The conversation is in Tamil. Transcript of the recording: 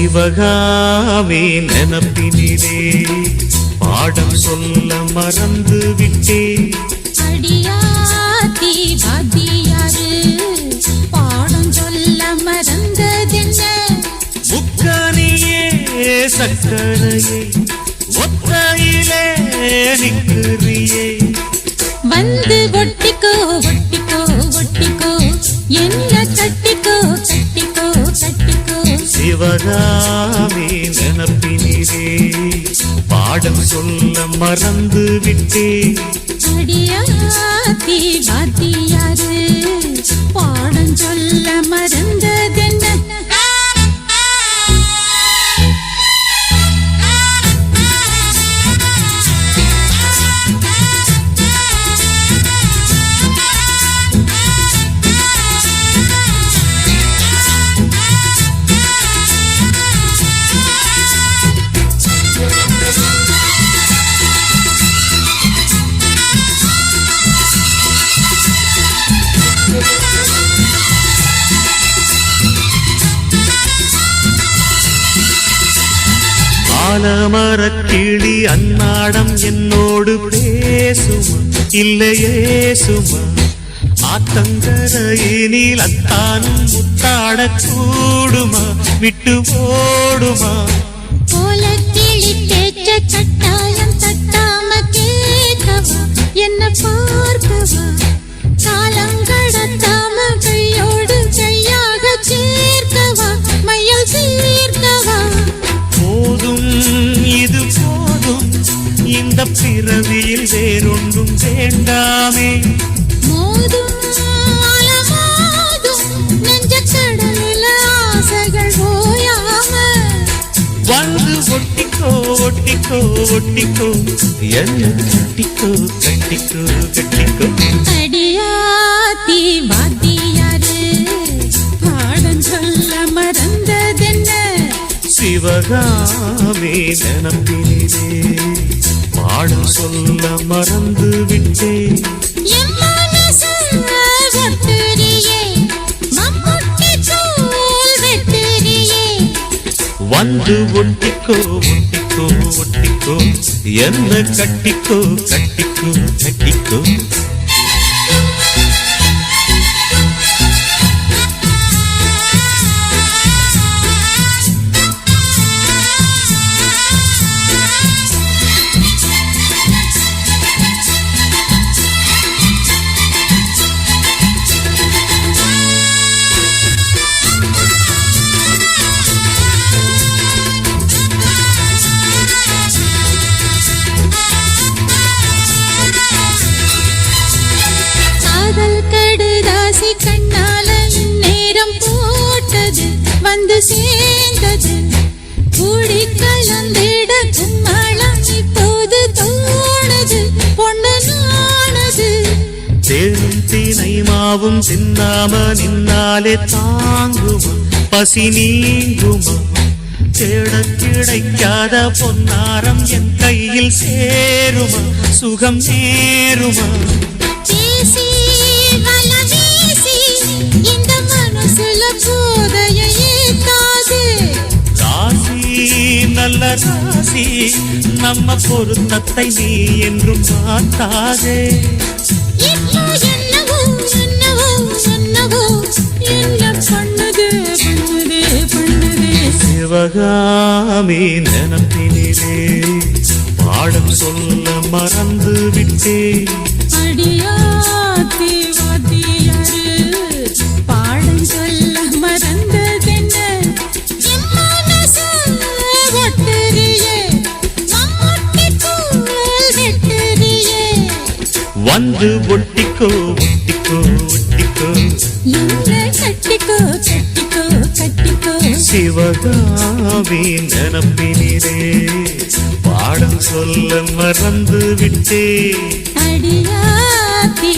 சிவகாமி நினப்பினிலே பாடம் சொல்ல மறந்து விட்டே. அடியாத்தி வாத்தியாரு பாடம் சொல்ல மறந்ததென்ன? முக்கனியே சக்கரையே ஒத்தையிலே நிற்கிறியே. வந்து ஒட்டிக்கோ ஒட்டிக்கோ ஒட்டிக்கோ என்ன கட்டிக்கோ கட்டிக்கோ கட்டிக்கோ. சிவகாமி நினப்பினிலே பாடம் சொல்ல மறந்து விட்டே. அடியாத்தி வாத்தியாரு பாடம் சொல்ல மறந்ததென்ன? ஆலமரக்கிளி அன்னாடம் என்னோடு பேசுமா இல்லையே சுமா? ஆத்தங்கரையினில் அத்தானும் முத்தாட கூடுமா விட்டு ஓடுமா? கோலக்கிளி பேச்ச கட்டாயம் தட்டாம கேட்கவா என்ன பார்க்கவா? காலங்கடத்தாம கையோடு கையாக சேர்க்கவா மையல் தீர்க்கவா? போதும் இது போதும் இந்த பிறவியில் வேறொன்றும் வேண்டாமே. மோதும் அலமோதும் நெஞ்ச கடலில் ஆசைகள் ஓயாம. வந்து ஒட்டிக்கோ ஒட்டிக்கோ ஒட்டிக்கோ என்ன கட்டிக்கோ கட்டிக்கோ கட்டிக்கோ. அடியாத்தி வாத்தியாரு பாடம் சொல்ல மறந்ததென்ன? சிவகாமி நினப்பினிலே பாடம் சொல்ல மறந்து விட்டே. என் மனசு ஒட்டுறியே மம்முட்டி தூள் வெட்டுறியே. வந்து ஒட்டிக்கோ ஒட்டிக்கோ ஒட்டிக்கோ என்ன கட்டிக்கோ கட்டிக்கோ கட்டிக்கோ. கண்ணால நேரம் போட்டது வந்து சேர்ந்தது கூடி கலந்திட கும்மளம் இப்போது தோணுது பொண்ணு நானது. தேனும் தீனை மாவும் தின்னாம நின்னாலே தாங்குமா பசி நீங்குமா? தேட கிடைக்காத பொன்னாரம் என் கையில் சேருமா சுகம் நேருமா? இந்த மனசுல போதைய ஏத்தாது ராசி நல்ல ராசி நம்ம பொருத்தத்தை நீ என்றும் மாத்தாதே. இப்போ என்னவோ என்னவோ என்னவோ என்ன பண்ணுது பண்ணுது பண்ணுது. சிவகாமி நினப்பினிலே பாடம் சொல்ல மறந்து விட்டே. அடியாத்தி வாத்தியாரு பாடம் சொல்ல மறந்ததென்ன? என் மனசு ஒட்டுறியே மம்முட்டி தூள் வெட்டுறியே. வந்து ஒட்டிக்கோ ஒட்டிக்கோ ஒட்டிக்கோ என்ன கட்டிக்கோ கட்டிக்கோ கட்டிக்கோ. சிவகாமி நினப்பினிலே பாடம் சொல்ல மறந்து விட்டே. அடியாத்தி